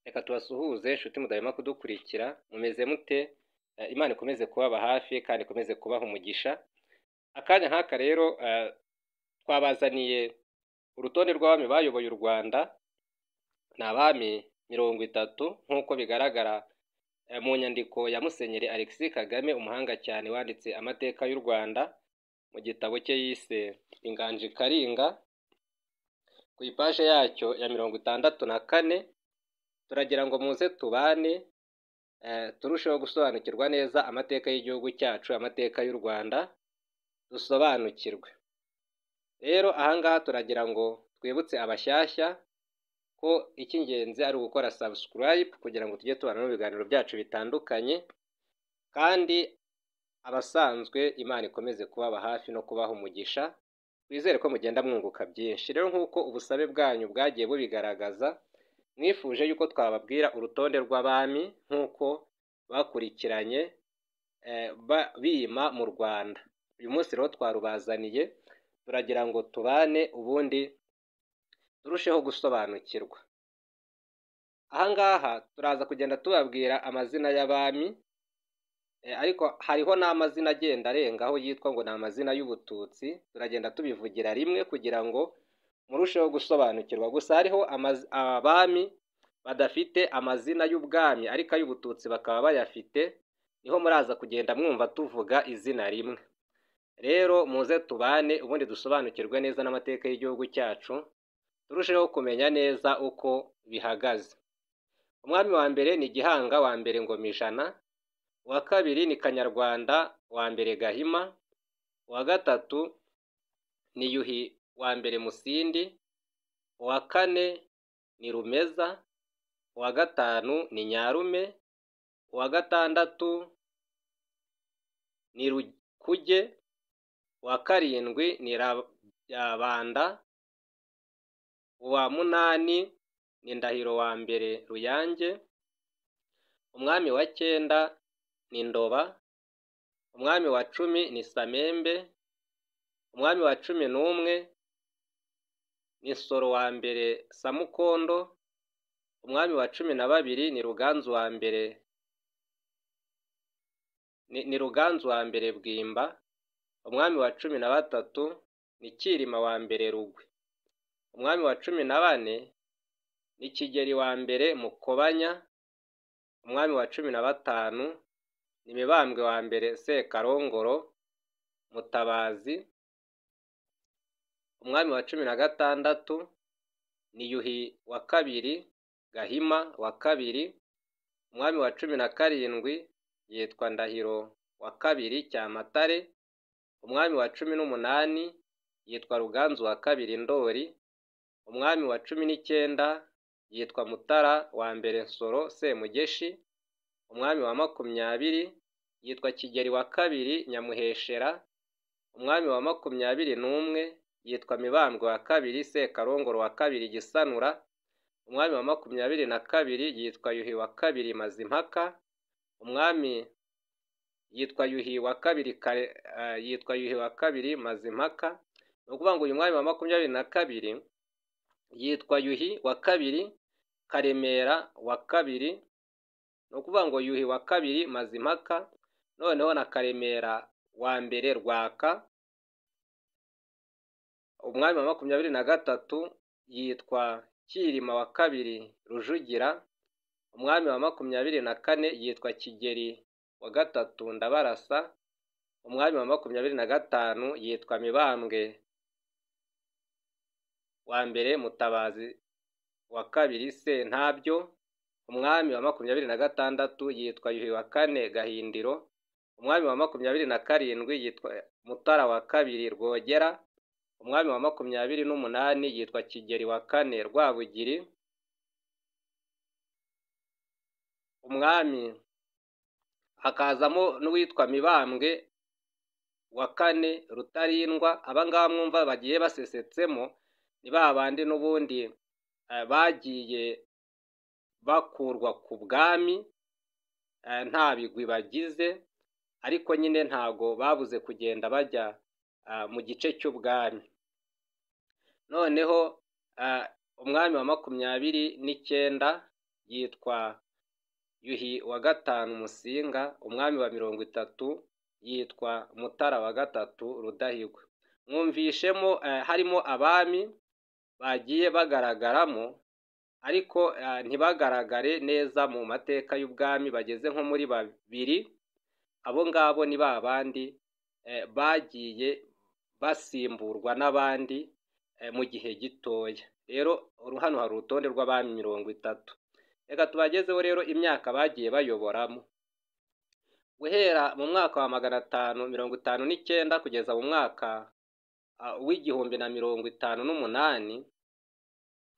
Reka tubasuhuze inshuti mudahwema kudukurikira, mumeze mute? Imana ikomeze kubaba hafi kandi ikomeze kubaha umugisha. Akanya nk'aka rero twabazaniye urutonde rw'abami bayoboye u Rwanda. Ni abami 30 nk'uko bigaragara mu nyandiko ya Musenyeri Alexis Kagame, umuhanga cyane wanditse amateka y'u Rwanda mu gitabo cye yise Inganji Karinga, ku ipaje yacyo ya 64. Turagira ngo muze tubane turusheho gusobanukirwa neza amateka y'igihugu cyacu, amateka y'u Rwanda, dusobanukirwe. Rero ahangaha turagira ngo twibutse abashyashya ko icy'ingenzi ari ugukora subscribe kugira ngo tujye tubana mu biganiro byacu bitandukanye, kandi abasanzwe Imana ikomeze kubaba hafi no kubaha umugisha. Twizere ko mugenda mwunguka byinshi. Rero nk'uko ubusabe bwanyu bwagiye bubigaragaza, mwifuje yuko twababwira urutonde rw'abami nk'uko bakurikiranye bima mu Rwanda. Uyu munsi rero twarubazaniye, turagira ngo tubane ubundi turusheho gusobanukirwa. Ahangaha turaza kugenda tubabwira amazina y'abami, ariko hariho n'amazina agenda arengaho yitwa ngo ni amazina y'ubututsi. Turagenda tubivugira rimwe kugira ngo murusheho gusobanukirwa. Gusa hariho abami badafite amazina y'ubwami ariko ay'ubututsi bakaba bayafite, niho muraza kugenda mwumva tuvuga izina rimwe. Rero muze tubane ubundi dusobanukirwe neza n'amateka y'igihugu cyacu, turusheho kumenya neza uko bihagaze. Umwami wa mbere ni Gihanga wa mbere Ngomijana, uwa kabiri ni Kanyarwanda wa mbere Gahima, uwa gatatu ni Yuhi wa mbere Musindi, uwa kane ni Rumeza, uwa gatanu ni Nyarume, uwa gatandatu ni Rukuge, uwa karindwi ni Rabanda, uwa munani ni Ndahiro wa mbere Ruyange, umwami wa cyenda ni Ndoba, umwami wa 10 ni Samembe, umwami wa 11 ni Nsoro wa mbere Samukondo, umwami wa 12 ni Ruganzu wa mbere Ruganzu wa mbere Bwimba, umwami wa 13 ni Cyilima wa mbere Rugwe, umwami wa 14 ni Kigeli wa mbere Mukobanya, umwami wa 15 ni Mibambwe wa mbere Sekarongoro Mutabazi, umwami wa 16 ni Yuhi wa kabiri Gahima wa kabiri, umwami wa 17 yitwa Ndahiro wa kabiri Cyamatare, umwami wa 18 yitwa Ruganzu wa kabiri Ndori, umwami wa 19 yitwa Mutara wa mbere Nsoro Semugeshi, umwami wa 20 yitwa Kigeli wa kabiri Nyamuheshera, umwami wa 21 yitwa Mibambwe wa kabiri Sekarongoro wa kabiri Gisanura, umwami wa 22 yitwa Yuhi wa kabiri Mazimpaka, umwami yitwa Yuhi wa kabiri Mazimpaka. Ni ukuvuga ngo uyu mwami wa 22 yitwa Yuhi wa kabiri Karemera wa kabiri. Ni ukuvuga ngo Yuhi wa kabiri Mazimpaka, noneho na Karemera wa mbere Rwaka. Umwami wa 23 yitwa Cyilima wa kabiri Rujugira, umwami wa 24 yitwa Kigeli wa gatatu Ndabarasa, umwami wa 25 yitwa Mibambwe wa mbere Mutabazi wa kabiri Sentabyo, umwami wa 26 yitwa Yuhi wa kane Gahindiro, umwami wa 27 yitwa Mutara wa kabiri Rwogera, umwami wa 28 yitwa Kigeli wa kane Rwabugiri, umwami hakazamo n'uwitwa Mibambwe wa kane Rutarindwa. Abangaba mwumva bagiye basesetsemo ni babandi n'ubundi bagiye bakurwa ku bwami nta bigwi bagize, ariko nyine ntago babuze kugenda bajya mu gice cy'ubwami. Noneho umwami wa 29 yitwa Yuhi wa gatanu Musinga, umwami wa 30 yitwa Mutara wa gatatu Rudahigwa. Mwumvishemo harimo abami bagiye bagaragaramo, ariko ntibagaragare neza mu mateka y'ubwami, bageze nko muri babiri. Abo ngabo ni ba bandi bagiye basimburwa n'abandi mu gihe gitoya. Rero hano hari urutonde rw'abami 30. Reka tubagezeho rero imyaka bagiye bayoboramo. Guhera mu mwaka wa 559 kugeza mu mwaka w'igihumbi na 58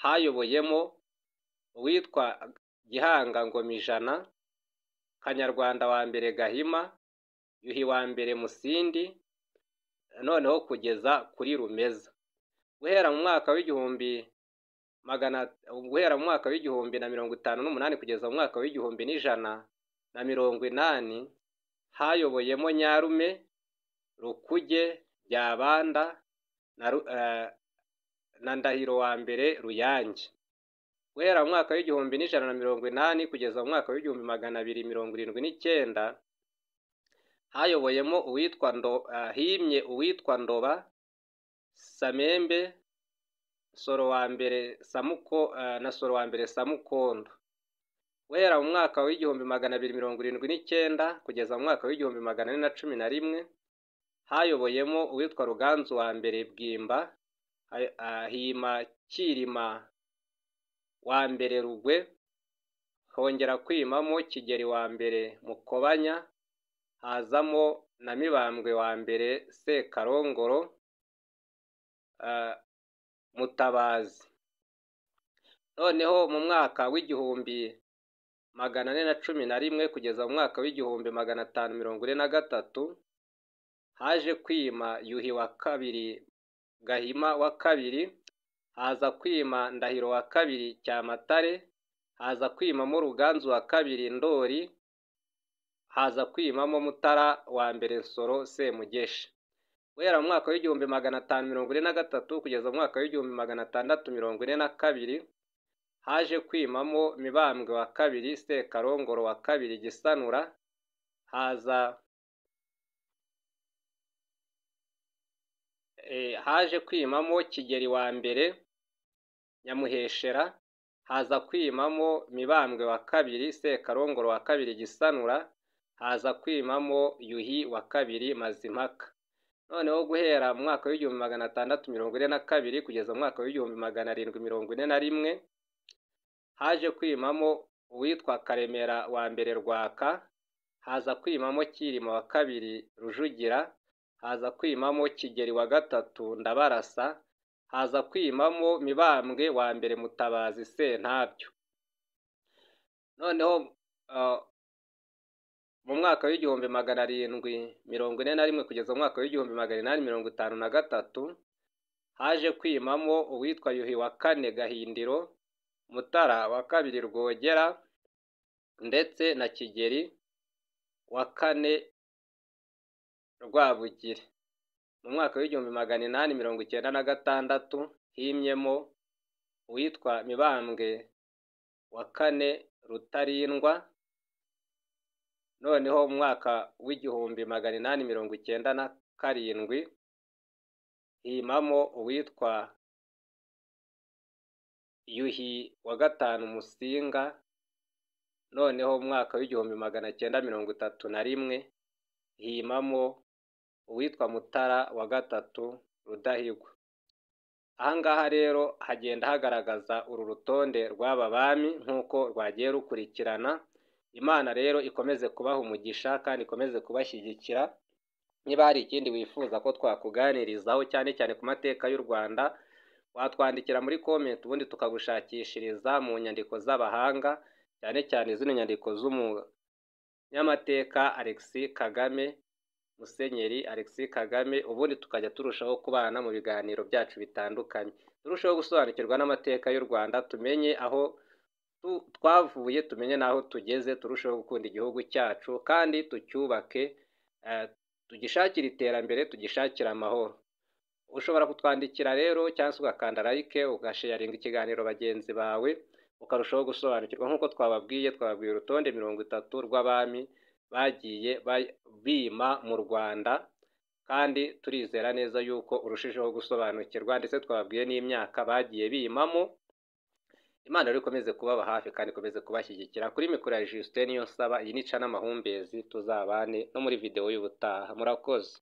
hayoboyemo uwitwa Gihanga Ngomijana, Kanyarwanda wa mbere Gahima, Yuhi wa mbere Musindi, noneho kugeza kuri Rumeza. Guhera mu mwaka w'igihumbi na 58 kugeza mu mwaka w'igihumbi n'ijana na 180 hayoboyemo Nyarume, Rukuge, Byabanda na Ndahiro wa mbere Ruyange. Guhera mu mwaka w'igihumbi n'ijana na 180 kugeza mu mwaka w'igihumbi 279 hayoboyemo himye uwitwa Ndoba, Samembe, Soro wa mbere Samukondo. Guhera mu mwaka w'igihumbi 279 kugeza mu mwaka w'igihumbi 411 hayoboyemo uwitwa Ruganzu wa mbere Bwimba, hima Kirima wa mbere Rugwe, hongera kwimamo Kigeri wa mbere Mukobanya, hazamo na Mibambwe wa mbere Sekarongoro, Mutabazi. Noneho mu mwaka w'igihumbi 411 kugeza mu mwaka w'igihumbi 543 haje kwima Yuhi wa kabiri Gahima wa kabiri, haza kwima Ndahiro wa kabiri Cyamatare, haza kwimamo Ruganzu wa kabiri Ndori, haza kwimamo Mutara wa mbere Nsoro Semugeshi. Guhera mu mwaka w'igihumbi 543 kugeza mu mwaka w'igihumbi 642 haje kwimamo Mibambwe wa kabiri Sekarongoro wa kabiri Gisanura, haje kwimamo Kigeri wa mbere Nyamuheshera, haza kwimamo Mibambwe wa kabiri Sekarongoro wa kabiri Gisanura, haza kwimamo Yuhi wa kabiri Mazimpaka. Noneho guhera mu mwaka w'igihumbi 642 kugeza mu mwaka w'igihumbi 741 haje kwimamo uwitwa Karemera wa mbere Rwaka, haza kwimamo Kirima wa kabiri Rujugira, haza kwimamo Kigeri wa gatatu Ndabarasa, haza kwimamo Mibambwe wa mbere Mutabazi Sentabyo. Noneho mu mwaka w'igihumbi 741 kugeza mu mwaka w'igihumbi 853 haje kwimamo uwitwa Yuhi wa kane Gahindiro, Mutara wa kabiri Rwogera, ndetse na Kigeri wa kane Rwabugiri. Mu mwaka w'igihumbi 896 himyemo uwitwa Mibambwe wa kane Rutarindwa. Noneho mu mwaka w'igihumbi 897 himamo uwitwa Yuhi wa gatanu Musinga. Noneho mu mwaka w'igihumbi 931 himamo uwitwa Mutara wa gatatu Rudahigwa. Ahangaha rero hagenda hagaragaza uru rutonde rw'aba bami nk'uko rwagiye rukurikirana. Imana rero ikomeze kubaha umugisha kandi ikomeze kubashyigikira. Niba hari ikindi wifuza ko twakuganirizaho cyane cyane ku mateka y'u Rwanda, watwandikira muri comment ubundi tukagushakishiriza mu nyandiko z'abahanga, cyane cyane zino nyandiko z'umunyamateka Alexis Kagame, Musenyeri Alexis Kagame, ubundi tukajya turushaho kubana mu biganiro byacu bitandukanye, turushaho gusobanukirwa n'amateka y'u Rwanda, tumenye aho twavuye, tumenye n'aho tugeze, turushaho gukunda igihugu cyacu kandi tucyubake, tugishakira iterambere, tugishakira amahoro. Ushobora kutwandikira rero cyangwa se ugakanda like, ugasharinga ikiganiro bagenzi bawe, ukarushaho gusobanukirwa nk'uko twababwiye urutonde 30 rw'abami bagiye bima mu Rwanda, kandi turizera neza yuko urushijeho gusobanukirwa, ndetse twababwiye n'imyaka bagiye bimamo. Imana rero ikomeze kubaba hafi kandi ikomeze kubashyigikira. Kuri mikoro ya Justin Niyonsaba, iyi ni Cana Amahumbezi, tuzabane no muri video y'ubutaha. Murakoze.